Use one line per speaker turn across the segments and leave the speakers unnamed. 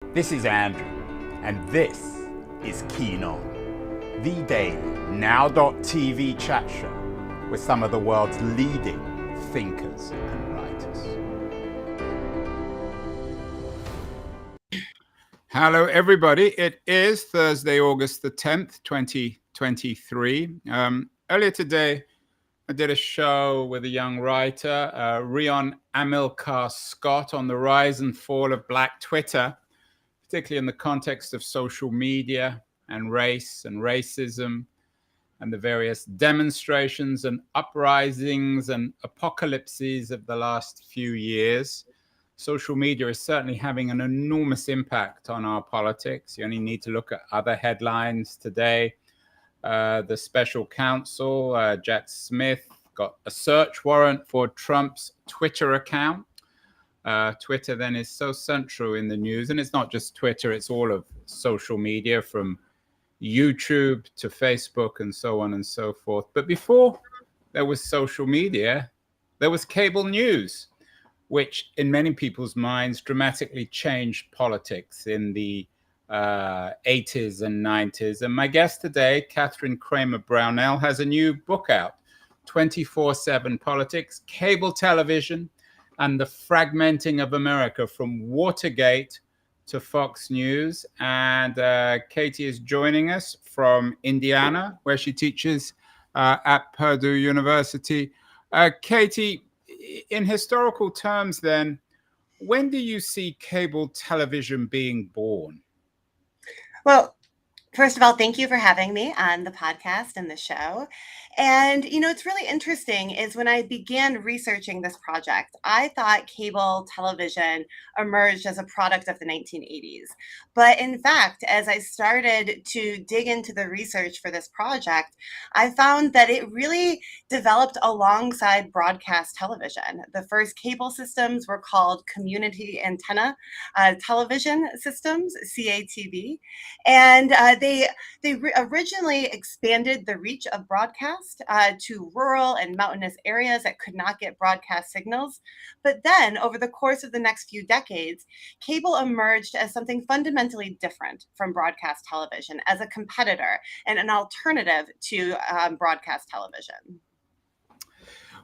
This is Andrew, and this is Keen On, the daily now.tv chat show with some of the world's leading thinkers and writers. Hello, everybody. It is Thursday, August the 10th, 2023. Earlier today, I did a show with a young writer, Rion Amilcar Scott, on the rise and fall of Black Twitter, particularly in the context of social media and race and racism and the various demonstrations and uprisings and apocalypses of the last few years. Social media is certainly having an enormous impact on our politics. You only need to look at other headlines today. The special counsel, Jack Smith, got a search warrant for Trump's Twitter account. Twitter then is so central in the news, and it's not just Twitter, it's all of social media from YouTube to Facebook and so on and so forth. But before there was social media, there was cable news, which in many people's minds dramatically changed politics in the 80s and 90s. And my guest today, Kathryn Cramer Brownell, has a new book out, 24/7 Politics, Cable Television, and the Fragmenting of America, from Watergate to Fox News. And Katie is joining us from Indiana, where she teaches at Purdue University. Katie, in historical terms then, when do you see cable television being born?
Well, first of all, thank you for having me on the podcast and the show. And, it's really interesting is when I began researching this project, I thought cable television emerged as a product of the 1980s. But in fact, as I started to dig into the research for this project, I found that it really developed alongside broadcast television. The first cable systems were called community antenna television systems, CATV. And they originally expanded the reach of broadcast to rural and mountainous areas that could not get broadcast signals. But then, over the course of the next few decades, cable emerged as something fundamentally different from broadcast television, as a competitor and an alternative to broadcast television.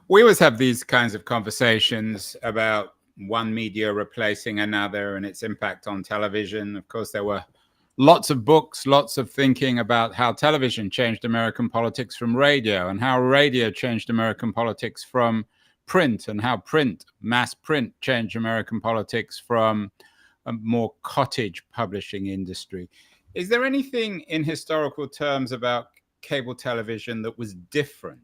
We always have these kinds of conversations about one media replacing another and its impact on television. Of course, there were lots of books, lots of thinking about how television changed American politics from radio, and how radio changed American politics from print, and how mass print, changed American politics from a more cottage publishing industry. Is there anything in historical terms about cable television that was different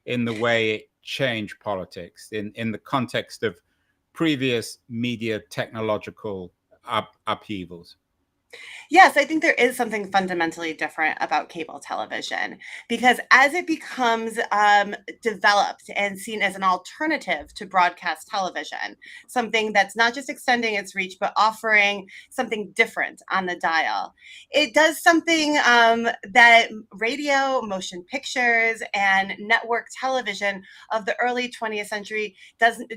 in the way it changed politics in the context of previous media technological upheavals?
Yes, I think there is something fundamentally different about cable television, because as it becomes developed and seen as an alternative to broadcast television, something that's not just extending its reach, but offering something different on the dial, it does something that radio, motion pictures, and network television of the early 20th century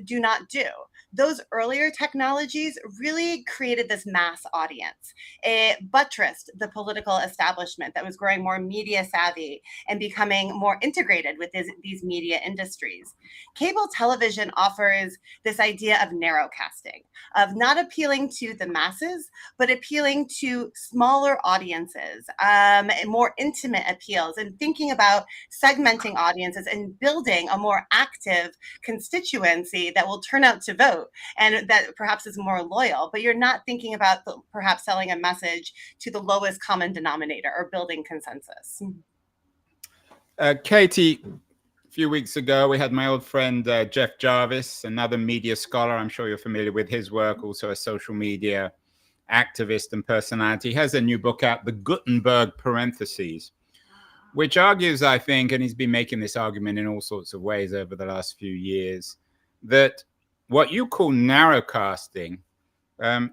do not do. Those earlier technologies really created this mass audience. It buttressed the political establishment that was growing more media savvy and becoming more integrated with these media industries. Cable television offers this idea of narrowcasting, of not appealing to the masses, but appealing to smaller audiences, and more intimate appeals, and thinking about segmenting audiences and building a more active constituency that will turn out to vote and that perhaps is more loyal. But you're not thinking about perhaps selling a message to the lowest common denominator or building consensus.
Katie, a few weeks ago, we had my old friend Jeff Jarvis, another media scholar. I'm sure you're familiar with his work, also a social media activist and personality. He has a new book out, The Gutenberg Parentheses, which argues, I think, and he's been making this argument in all sorts of ways over the last few years, that what you call narrowcasting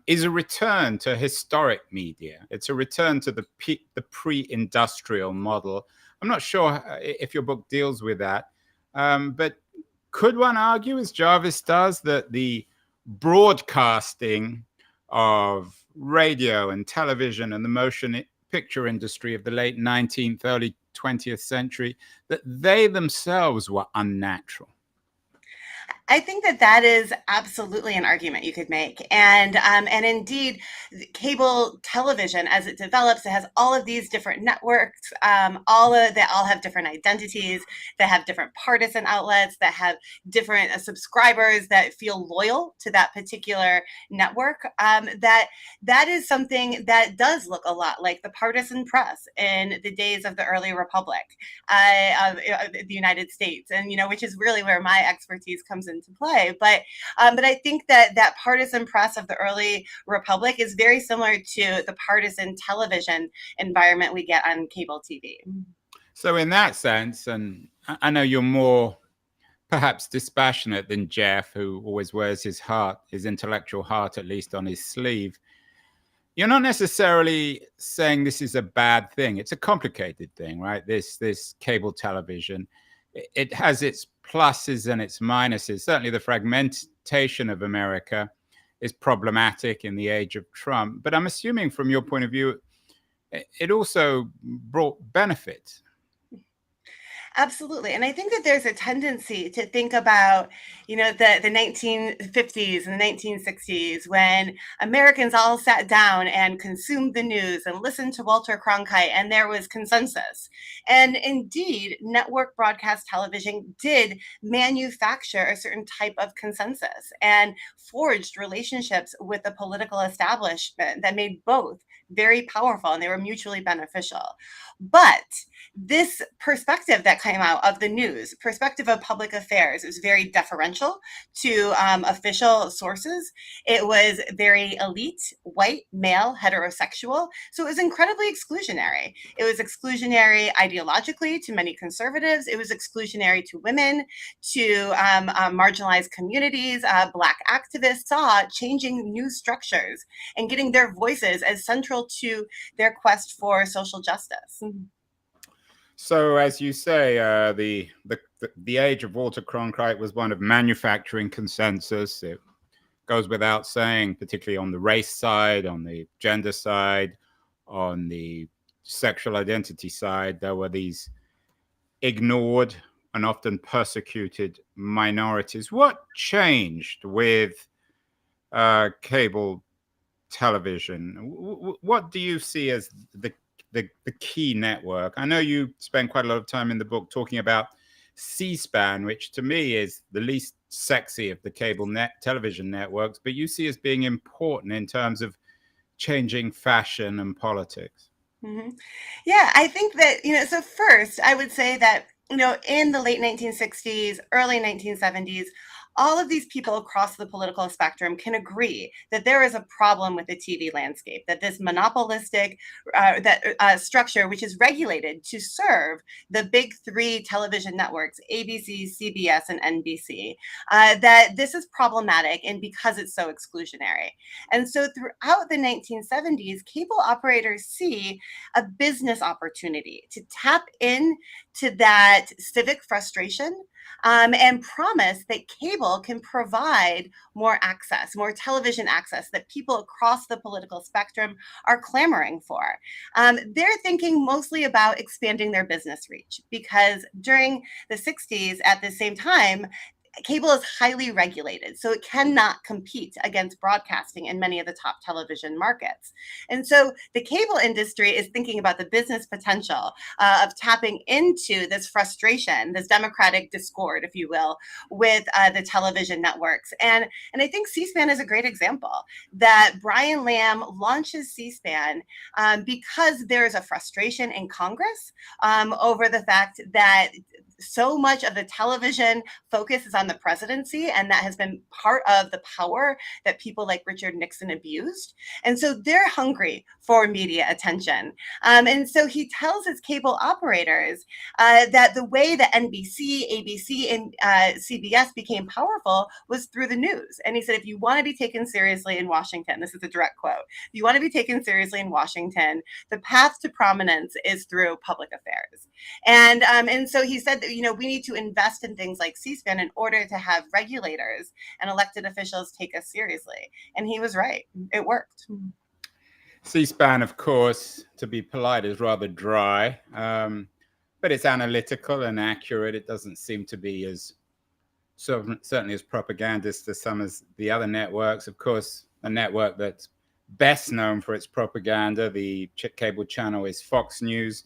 is a return to historic media. It's a return to the pre-industrial model. I'm not sure if your book deals with that, but could one argue, as Jarvis does, that the broadcasting of radio and television and the motion picture industry of the late 19th, early 20th century, that they themselves were unnatural?
I think that is absolutely an argument you could make, and indeed, cable television, as it develops, it has all of these different networks. They all have different identities. They have different partisan outlets that have different subscribers that feel loyal to that particular network. That is something that does look a lot like the partisan press in the days of the early republic of the United States, and which is really where my expertise comes into play. But I think that partisan press of the early republic is very similar to the partisan television environment we get on cable TV.
So in that sense, and I know you're more perhaps dispassionate than Jeff, who always wears his intellectual heart, at least, on his sleeve. You're not necessarily saying this is a bad thing. It's a complicated thing, right? This cable television. It has its pluses and its minuses. Certainly the fragmentation of America is problematic in the age of Trump. But I'm assuming from your point of view, it also brought benefit.
Absolutely. And I think that there's a tendency to think about, the 1950s and the 1960s, when Americans all sat down and consumed the news and listened to Walter Cronkite, and there was consensus. And indeed, network broadcast television did manufacture a certain type of consensus and forged relationships with the political establishment that made both very powerful, and they were mutually beneficial. But this perspective that came out of the news, perspective of public affairs, is very deferential to official sources. It was very elite, white, male, heterosexual. So it was incredibly exclusionary. It was exclusionary ideologically to many conservatives. It was exclusionary to women, to marginalized communities. Black activists saw changing news structures and getting their voices as central to their quest for social justice.
So, as you say, the age of Walter Cronkite was one of manufacturing consensus. It goes without saying, particularly on the race side, on the gender side, on the sexual identity side, there were these ignored and often persecuted minorities. What changed with cable television? What do you see as the key network? I know you spend quite a lot of time in the book talking about C-SPAN, which to me is the least sexy of the cable television networks, but you see as being important in terms of changing fashion and politics.
Mm-hmm. Yeah, I think that, so first I would say that, in the late 1960s, early 1970s, all of these people across the political spectrum can agree that there is a problem with the TV landscape, that this monopolistic structure, which is regulated to serve the big three television networks, ABC, CBS, and NBC, that this is problematic, and because it's so exclusionary. And so throughout the 1970s, cable operators see a business opportunity to tap into that civic frustration and promise that cable can provide more access, more television access that people across the political spectrum are clamoring for. They're thinking mostly about expanding their business reach, because during the 60s, at the same time, cable is highly regulated, so it cannot compete against broadcasting in many of the top television markets. And so the cable industry is thinking about the business potential of tapping into this frustration, this democratic discord, if you will, with the television networks. And I think C-SPAN is a great example, that Brian Lamb launches C-SPAN because there is a frustration in Congress over the fact that so much of the television focus is on the presidency, and that has been part of the power that people like Richard Nixon abused. And so they're hungry for media attention. And so he tells his cable operators that the way that NBC, ABC, and CBS became powerful was through the news. And he said, if you want to be taken seriously in Washington, this is a direct quote, if you want to be taken seriously in Washington, the path to prominence is through public affairs. And so he said that, we need to invest in things like C-SPAN in order to have regulators and elected officials take us seriously. And he was right. It worked.
C-SPAN, of course, to be polite, is rather dry, but it's analytical and accurate. It doesn't seem to be as certainly as propagandist as some as the other networks. Of course, a network that's best known for its propaganda, the cable channel, is Fox News,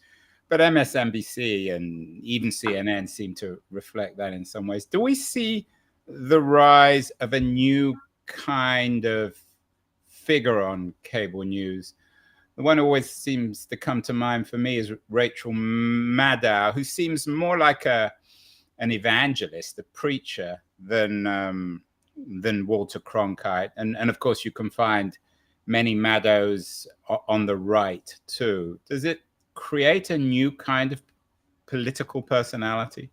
but MSNBC and even CNN seem to reflect that in some ways. Do we see the rise of a new kind of figure on cable news? The one who always seems to come to mind for me is Rachel Maddow, who seems more like an evangelist, a preacher, than Walter Cronkite. And of course, you can find many Maddows on the right too. Does it create a new kind of political personality?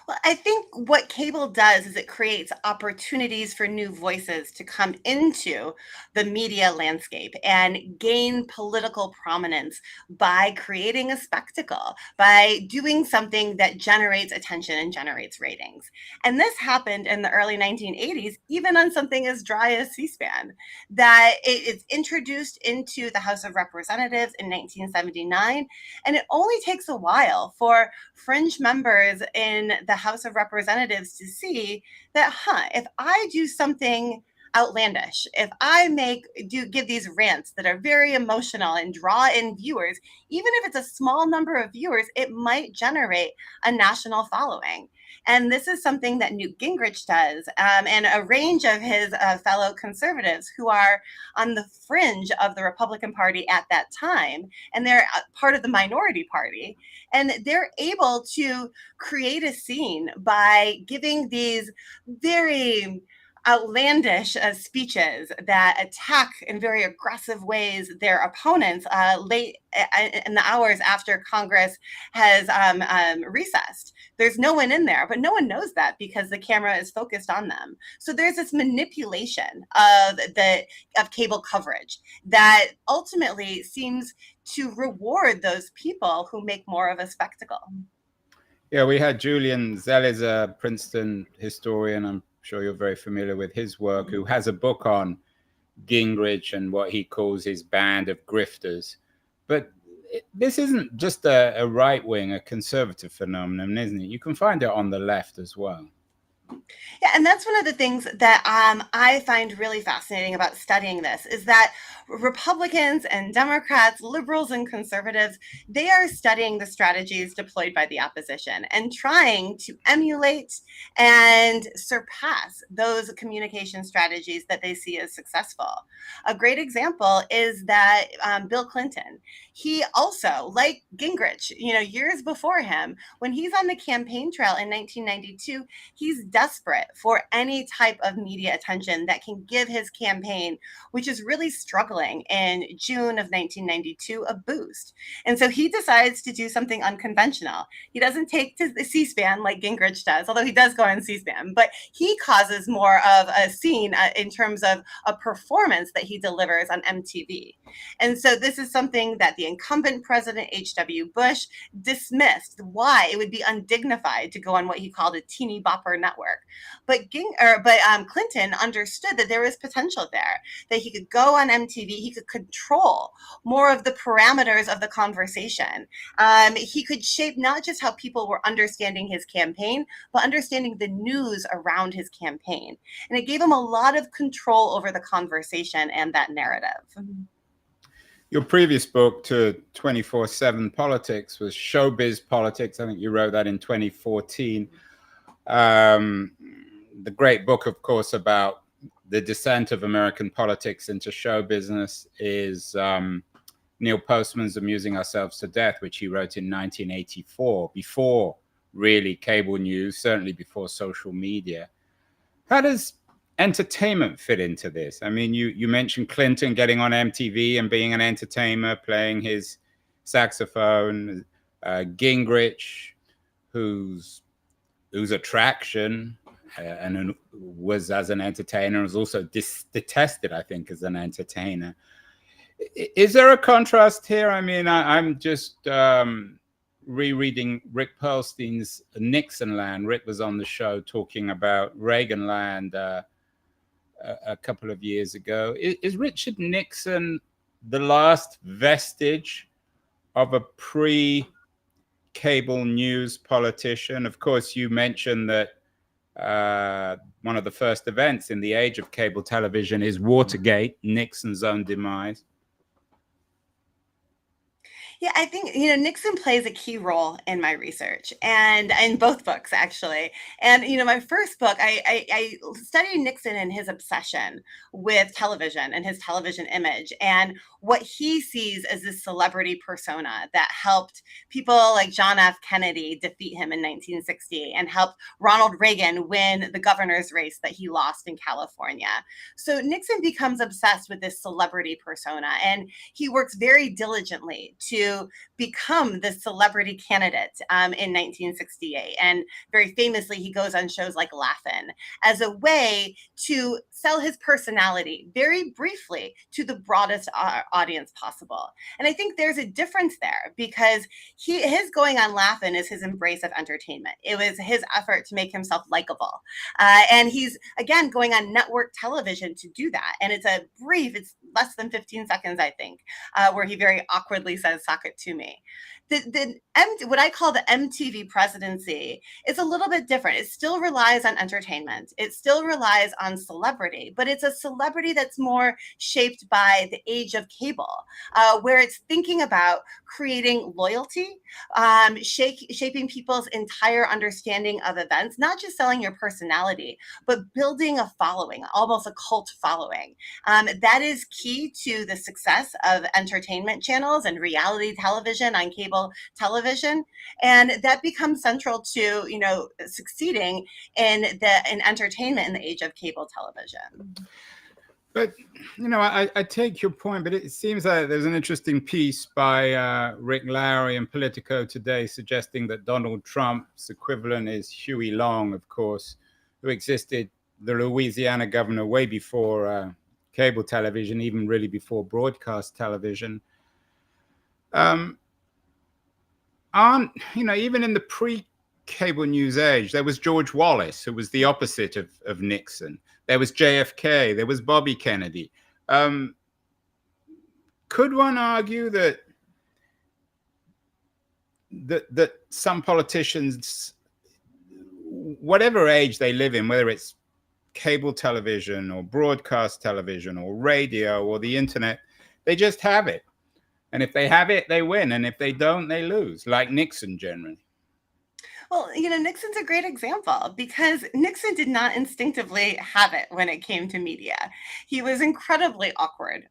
Well, I think what cable does is it creates opportunities for new voices to come into the media landscape and gain political prominence by creating a spectacle, by doing something that generates attention and generates ratings. And this happened in the early 1980s, even on something as dry as C-SPAN, that it's introduced into the House of Representatives in 1979. And it only takes a while for fringe members in the House of Representatives to see that, if I do something outlandish, if I give these rants that are very emotional and draw in viewers, even if it's a small number of viewers, it might generate a national following. And this is something that Newt Gingrich does, and a range of his fellow conservatives who are on the fringe of the Republican Party at that time, and they're part of the minority party. And they're able to create a scene by giving these very outlandish speeches that attack in very aggressive ways their opponents late in the hours after Congress has recessed. There's no one in there, but no one knows that because the camera is focused on them. So there's this manipulation of cable coverage that ultimately seems to reward those people who make more of a spectacle.
Yeah, we had Julian Zelizer, Princeton historian. I'm sure you're very familiar with his work, who has a book on Gingrich and what he calls his band of grifters. But this isn't just a right-wing, a conservative phenomenon, isn't it? You can find it on the left as well.
Yeah, and that's one of the things that I find really fascinating about studying this is that Republicans and Democrats, liberals and conservatives, they are studying the strategies deployed by the opposition and trying to emulate and surpass those communication strategies that they see as successful. A great example is that Bill Clinton, he also, like Gingrich, years before him, when he's on the campaign trail in 1992, he's desperate for any type of media attention that can give his campaign, which is really struggling in June of 1992, a boost. And so he decides to do something unconventional. He doesn't take to the C-SPAN like Gingrich does, although he does go on C-SPAN, but he causes more of a scene in terms of a performance that he delivers on MTV. And so this is something that the incumbent president, H.W. Bush, dismissed why it would be undignified to go on what he called a teeny bopper network. But Clinton understood that there was potential there, that he could go on MTV, he could control more of the parameters of the conversation. He could shape not just how people were understanding his campaign, but understanding the news around his campaign. And it gave him a lot of control over the conversation and that narrative.
Your previous book, to 24/7 Politics, was Showbiz Politics. I think you wrote that in 2014. The great book, of course, about the descent of American politics into show business is Neil Postman's Amusing Ourselves to Death, which he wrote in 1984, before really cable news, certainly before social media. How does entertainment fit into this? I mean, you mentioned Clinton getting on MTV and being an entertainer, playing his saxophone, Gingrich, whose attraction and was as an entertainer, was also detested, I think, as an entertainer. Is there a contrast here? I mean, I'm just rereading Rick Perlstein's Nixonland. Rick was on the show talking about Reaganland a couple of years ago. Is Richard Nixon the last vestige of a pre-cable news politician. Of course, you mentioned that one of the first events in the age of cable television is Watergate, Nixon's own demise.
Yeah, I think, Nixon plays a key role in my research and in both books, actually. And, my first book, I studied Nixon and his obsession with television and his television image and what he sees as this celebrity persona that helped people like John F. Kennedy defeat him in 1960 and helped Ronald Reagan win the governor's race that he lost in California. So Nixon becomes obsessed with this celebrity persona, and he works very diligently to become the celebrity candidate in 1968. And very famously, he goes on shows like Laugh-In as a way to sell his personality very briefly to the broadest audience possible. And I think there's a difference there because his going on Laugh-In is his embrace of entertainment. It was his effort to make himself likable. And he's, again, going on network television to do that. And it's it's less than 15 seconds, I think, where he very awkwardly says, "Sock it to me." What I call the MTV presidency is a little bit different. It still relies on entertainment. It still relies on celebrity, but it's a celebrity that's more shaped by the age of cable, where it's thinking about creating loyalty, shaping people's entire understanding of events, not just selling your personality, but building a following, almost a cult following. That is key to the success of entertainment channels and reality television on cable television, and that becomes central to succeeding in entertainment in the age of cable television.
But I take your point, but it seems like there's an interesting piece by Rick Lowry in Politico today suggesting that Donald Trump's equivalent is Huey Long, of course, who existed, the Louisiana governor, way before cable television, even really before broadcast television. Even in the pre-cable news age, there was George Wallace, who was the opposite of Nixon. There was JFK. There was Bobby Kennedy. Could one argue that some politicians, whatever age they live in, whether it's cable television or broadcast television or radio or the internet, they just have it? And if they have it, they win. And if they don't, they lose, like Nixon generally.
Well, Nixon's a great example because Nixon did not instinctively have it when it came to media. He was incredibly awkward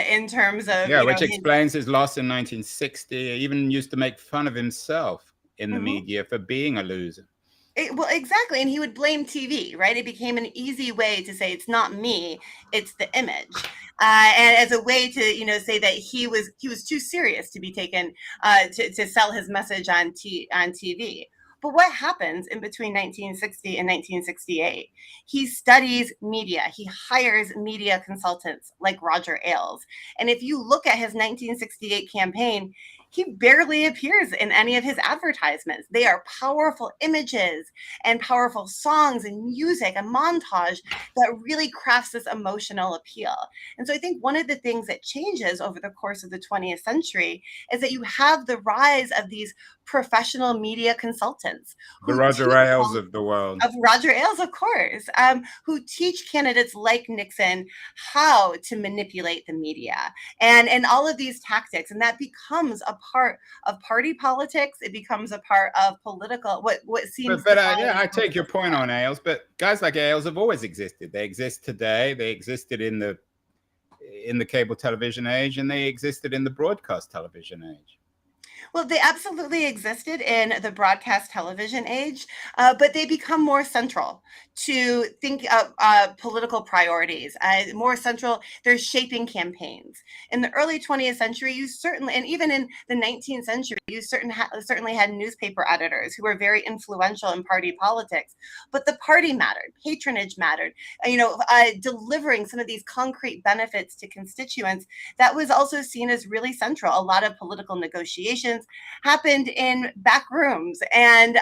in terms of...
which explains his loss in 1960. He even used to make fun of himself in the media for being a loser.
Well, exactly. And he would blame TV, right? It became an easy way to say, it's not me, it's the image. And as a way to, say that he was too serious to be taken, to sell his message on TV. But what happens in between 1960 and 1968? He studies media. He hires media consultants like Roger Ailes. And if you look at his 1968 campaign, he barely appears in any of his advertisements. They are powerful images and powerful songs and music, a montage that really crafts this emotional appeal. And so I think one of the things that changes over the course of the 20th century is that you have the rise of these professional media consultants.
The Roger Ailes of the world.
Of Roger Ailes, of course, who teach candidates like Nixon how to manipulate the media and all of these tactics. And that becomes a part of party politics. It becomes a part of political, what seems...
But I take your point on Ailes, but guys like Ailes have always existed. They exist today. They existed in the cable television age, and they existed in the broadcast television age.
Well, they absolutely existed in the broadcast television age, but they become more central to think of political priorities, more central. They're shaping campaigns. In the early 20th century, you certainly, and even in the 19th century, you certainly had newspaper editors who were very influential in party politics. But the party mattered, patronage mattered, delivering some of these concrete benefits to constituents. That was also seen as really central. A lot of political negotiations happened in back rooms, and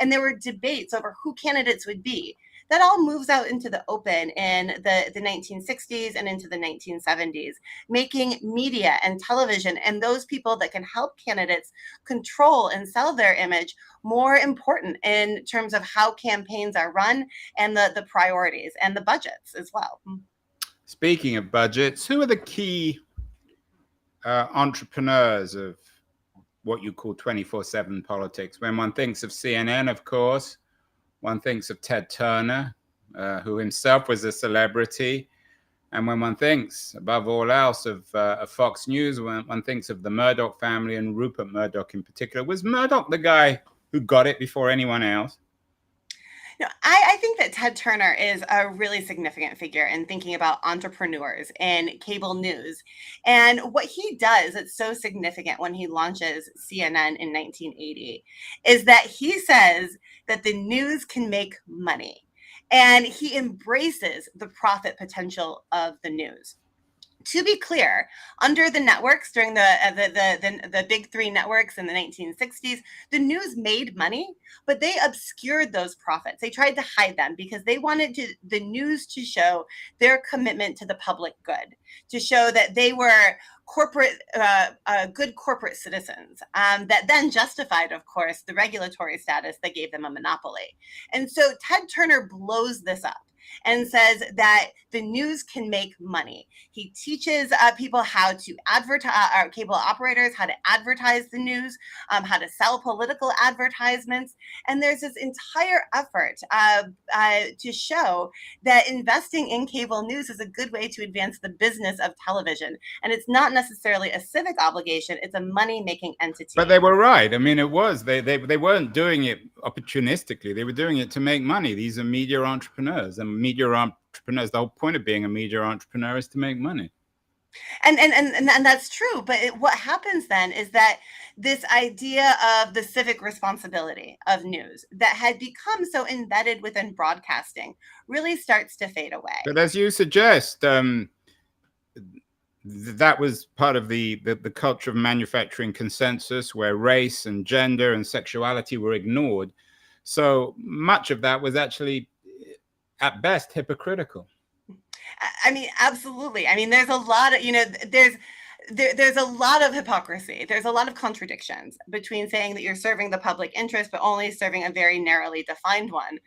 there were debates over who candidates would be. that all moves out into the open in the 1960s and into the 1970s, making media and television and those people that can help candidates control and sell their image more important in terms of how campaigns are run and the priorities and the budgets as well.
Speaking of budgets, who are the key entrepreneurs of what you call 24/7 politics? When one thinks of CNN, of course, one thinks of Ted Turner, who himself was a celebrity. And when one thinks, above all else, of Fox News, one thinks of the Murdoch family and Rupert Murdoch in particular. Was Murdoch the guy who got it before anyone else?
No, I think that Ted Turner is a really significant figure in thinking about entrepreneurs in cable news. And what he does that's so significant when he launches CNN in 1980 is that he says that the news can make money. And he embraces the profit potential of the news. To be clear, under the networks during the big three networks in the 1960s, the news made money, but they obscured those profits. They tried to hide them because they wanted the news to show their commitment to the public good, to show that they were good corporate citizens that then justified, of course, the regulatory status that gave them a monopoly. And so Ted Turner blows this up and says that the news can make money. He teaches people how to advertise, cable operators, how to advertise the news, how to sell political advertisements. And there's this entire effort to show that investing in cable news is a good way to advance the business of television. And it's not necessarily a civic obligation, it's a money-making entity.
But they were right. I mean, it was. They weren't doing it opportunistically. They were doing it to make money. These are media entrepreneurs. And media entrepreneurs, the whole point of being a media entrepreneur is to make money.
And that's true. But what happens then is that this idea of the civic responsibility of news that had become so embedded within broadcasting really starts to fade away.
But as you suggest, that was part of the culture of manufacturing consensus, where race and gender and sexuality were ignored. So much of that was actually, at best, hypocritical.
I mean, absolutely. I mean, there's a lot of, there's a lot of hypocrisy. There's a lot of contradictions between saying that you're serving the public interest, but only serving a very narrowly defined one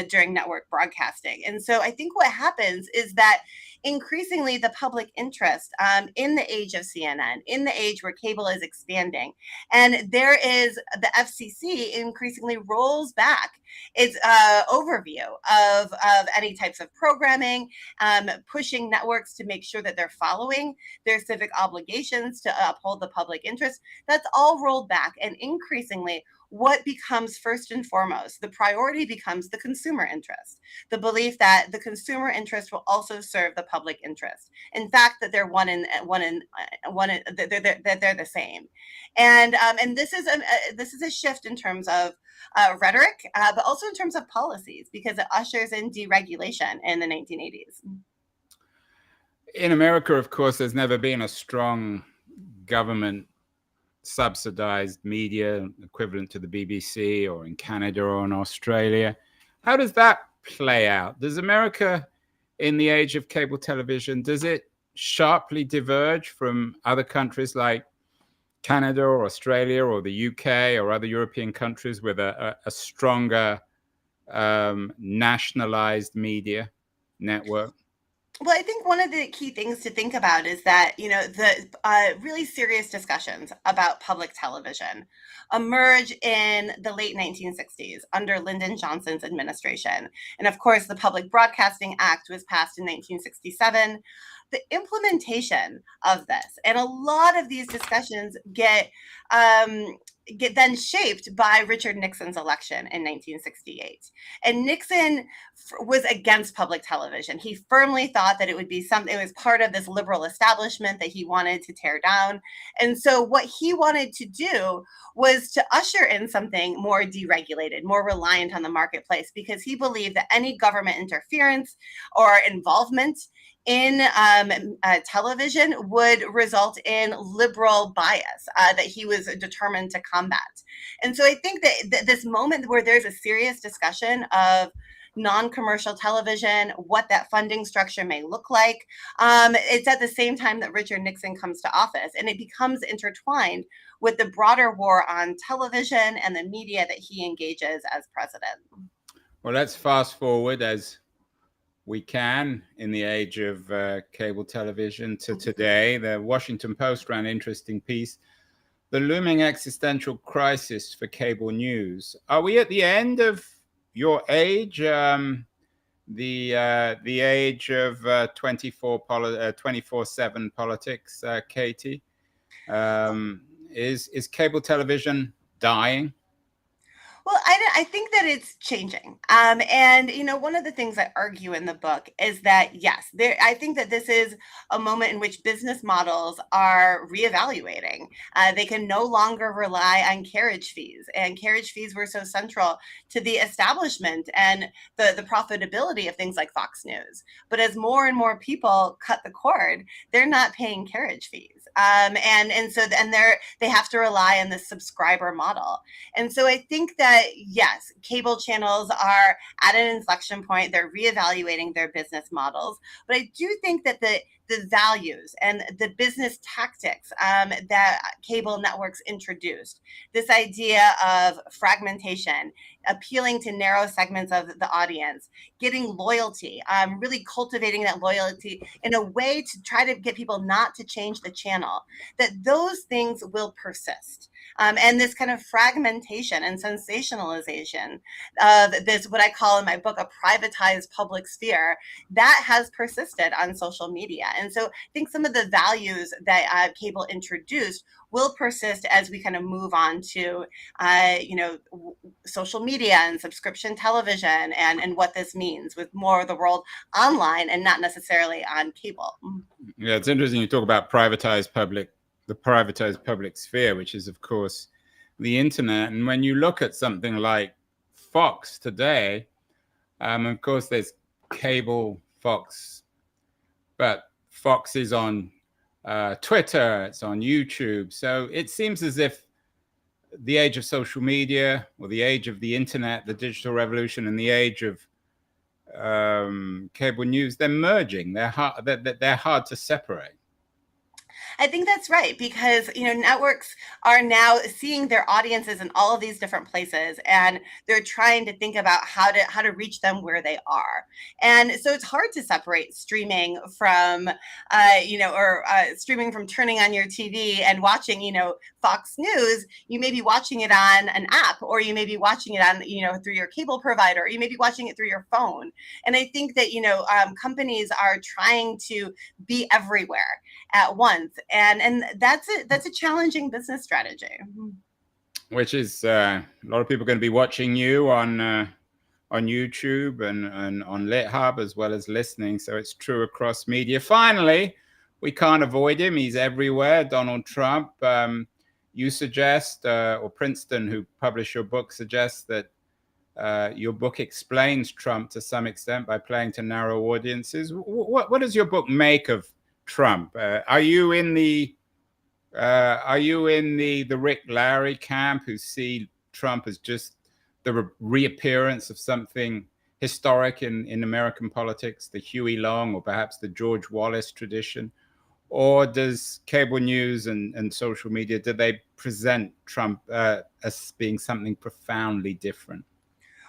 during network broadcasting. And so I think what happens is that increasingly the public interest in the age of CNN, in the age where cable is expanding, and there is the FCC increasingly rolls back its overview of any types of programming, pushing networks to make sure that they're following their civic obligations to uphold the public interest. That's all rolled back, and increasingly what becomes first and foremost, the priority becomes the consumer interest, the belief that the consumer interest will also serve the public interest. In fact, that they're they're the same. And this is a shift in terms of rhetoric, but also in terms of policies, because it ushers in deregulation in the 1980s.
In America, of course, there's never been a strong government subsidized media equivalent to the BBC, or in Canada or in Australia. How does that play out? Does America, in the age of cable television, does it sharply diverge from other countries like Canada or Australia or the UK or other European countries with a stronger nationalized media network?
Well, I think one of the key things to think about is that, the really serious discussions about public television emerge in the late 1960s under Lyndon Johnson's administration. And of course, the Public Broadcasting Act was passed in 1967. The implementation of this, and a lot of these discussions get then shaped by Richard Nixon's election in 1968. And Nixon was against public television. He firmly thought that it was part of this liberal establishment that he wanted to tear down. And so what he wanted to do was to usher in something more deregulated, more reliant on the marketplace, because he believed that any government interference or involvement in television would result in liberal bias that he was determined to combat. And so I think that this moment where there's a serious discussion of non-commercial television, what that funding structure may look like. It's at the same time that Richard Nixon comes to office, and it becomes intertwined with the broader war on television and the media that he engages as president.
Well, let's fast forward as we can in the age of cable television to today. The Washington Post ran an interesting piece, "The Looming Existential Crisis for Cable News." Are we at the end of your age, the age of 24/7 politics, Katie? Is cable television dying?
Well, I think that it's changing. And, one of the things I argue in the book is that, yes, I think that this is a moment in which business models are reevaluating. They can no longer rely on carriage fees. And carriage fees were so central to the establishment and the profitability of things like Fox News. But as more and more people cut the cord, they're not paying carriage fees. They have to rely on this subscriber model. And so I think that, yes, cable channels are at an inflection point. They're reevaluating their business models. But I do think that the values and the business tactics that cable networks introduced, this idea of fragmentation, appealing to narrow segments of the audience, getting loyalty, really cultivating that loyalty in a way to try to get people not to change the channel, that those things will persist. And this kind of fragmentation and sensationalization of this, what I call in my book, a privatized public sphere, that has persisted on social media. And so I think some of the values that cable introduced will persist as we kind of move on to, social media and subscription television and what this means with more of the world online and not necessarily on cable.
Yeah, it's interesting you talk about the privatized public sphere, which is, of course, the internet. And when you look at something like Fox today, of course, there's cable Fox, but Fox is on Twitter, it's on YouTube. So it seems as if the age of social media, or the age of the internet, the digital revolution, and the age of cable news, they're merging. They're hard to separate.
I think that's right, because networks are now seeing their audiences in all of these different places, and they're trying to think about how to reach them where they are. And so it's hard to separate streaming from streaming from turning on your TV and watching Fox News. You may be watching it on an app, or you may be watching it on through your cable provider, or you may be watching it through your phone. And I think that companies are trying to be everywhere at once. And that's a challenging business strategy.
Which is a lot of people are going to be watching you on YouTube and on LitHub, as well as listening. So it's true across media. Finally, we can't avoid him. He's everywhere. Donald Trump. You suggest, or Princeton, who published your book, suggests that your book explains Trump to some extent by playing to narrow audiences. What does your book make of Trump? Are you in the Rick Larry camp, who see Trump as just the reappearance of something historic in American politics, the Huey Long or perhaps the George Wallace tradition? Or does cable news and social media, do they present Trump as being something profoundly different?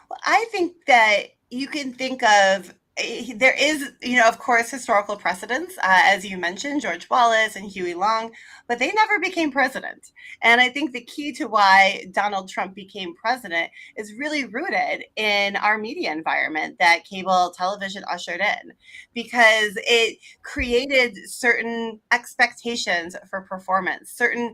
Well, I think that you can think of, there is, of course, historical precedents, as you mentioned, George Wallace and Huey Long, but they never became president. And I think the key to why Donald Trump became president is really rooted in our media environment that cable television ushered in, because it created certain expectations for performance, certain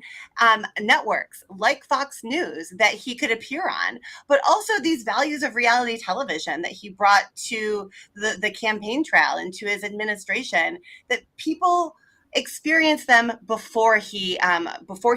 networks like Fox News that he could appear on, but also these values of reality television that he brought to the campaign trail and to his administration, that people experienced them before he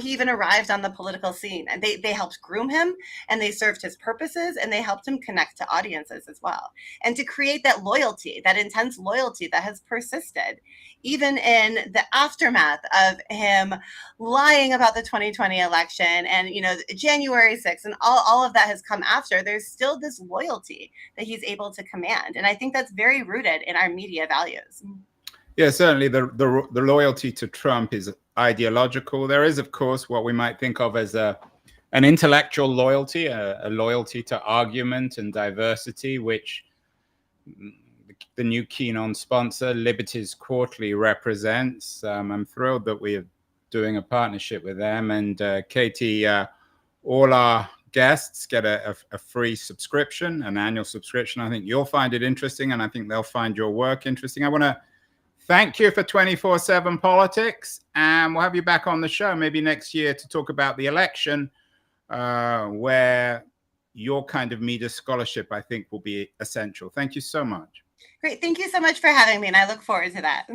even arrived on the political scene, and they helped groom him, and they served his purposes, and they helped him connect to audiences as well, and to create that loyalty, that intense loyalty that has persisted even in the aftermath of him lying about the 2020 election, and January 6th, and all of that has come after. There's still this loyalty that he's able to command, and I think that's very rooted in our media values.
Yeah, certainly the loyalty to Trump is ideological. There is, of course, what we might think of as an intellectual loyalty, a loyalty to argument and diversity, which the new Keenon sponsor, Liberties Quarterly, represents. I'm thrilled that we are doing a partnership with them. And Katie, all our guests get a free subscription, an annual subscription. I think you'll find it interesting, and I think they'll find your work interesting. I want to thank you for 24/7 Politics, and we'll have you back on the show maybe next year to talk about the election, where your kind of media scholarship, I think, will be essential. Thank you so much.
Great. Thank you so much for having me, and I look forward to that.